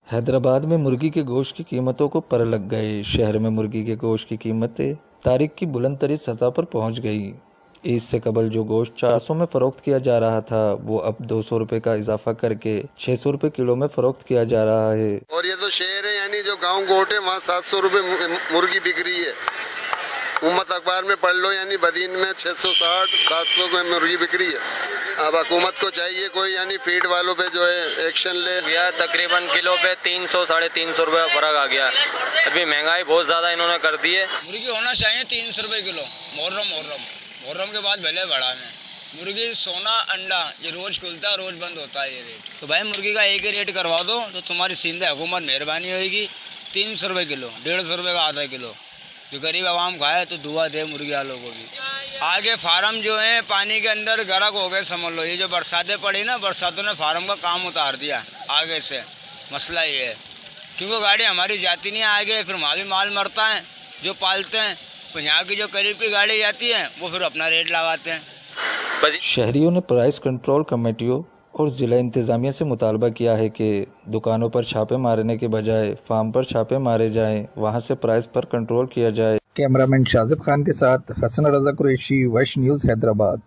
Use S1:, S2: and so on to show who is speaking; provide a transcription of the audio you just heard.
S1: हैदराबाद में मुर्गी के गोश्त की कीमतों को पर लग गए। शहर में मुर्गी के गोश्त की कीमतें तारीख की बुलंद तरीन सतह पर पहुंच गई। ईद से कबल जो गोश्त 400 में फ़रोख्त किया जा रहा था वो अब 200 रुपये का इजाफा करके 600 रुपये किलो में फ़रोख्त किया जा रहा है।
S2: और ये तो शहर है, यानी जो गांव गोट है वहाँ 700 रुपये मुर्गी बिक रही है। उम्मत अखबार में पढ़ लो, यानी बदीन में 660-700 में मुर्गी बिक रही है। अब हुकूमत को चाहिए कोई यानी फीड वालों पे जो है एक्शन ले।
S3: यह तकरीबन किलो पे 300-350 रुपये का फर्क आ गया। अभी महंगाई बहुत ज़्यादा इन्होंने कर दी है।
S4: मुर्गी होना चाहिए 300 रुपये किलो। मुहर्रम के बाद भले बढ़ा में मुर्गी सोना अंडा ये रोज़ खुलता है, रोज़ बंद होता है ये रेट। तो भाई मुर्गी का एक ही रेट करवा दो तो तुम्हारी सीधे हुकूमत मेहरबानी होगी। 300 रुपये किलो, 150 रुपये का आधा किलो। जो गरीब आवाम खाए तो दुआ दे मुर्गी वालों को भी। आगे फार्म जो है पानी के अंदर गर्क हो गए समझ लो। ये जो बरसातें पड़ी ना, बरसातों ने फार्म का काम उतार दिया आगे से। मसला ये है क्योंकि गाड़ी हमारी जाती नहीं आगे, फिर वहाँ भी माल मरता है जो पालते हैं। तो यहाँ की जो करीब की गाड़ी जाती है वो फिर अपना रेट लगाते हैं।
S1: शहरियों ने प्राइस कंट्रोल कमेटियों और ज़िला इंतज़ामिया से मुतालबा किया है कि दुकानों पर छापे मारने के बजाय फार्म पर छापे मारे जाएं, वहां से प्राइस पर कंट्रोल किया जाए। कैमरामैन शाजिब खान के साथ हसन रज़ा कुरैशी, वैश न्यूज़, हैदराबाद।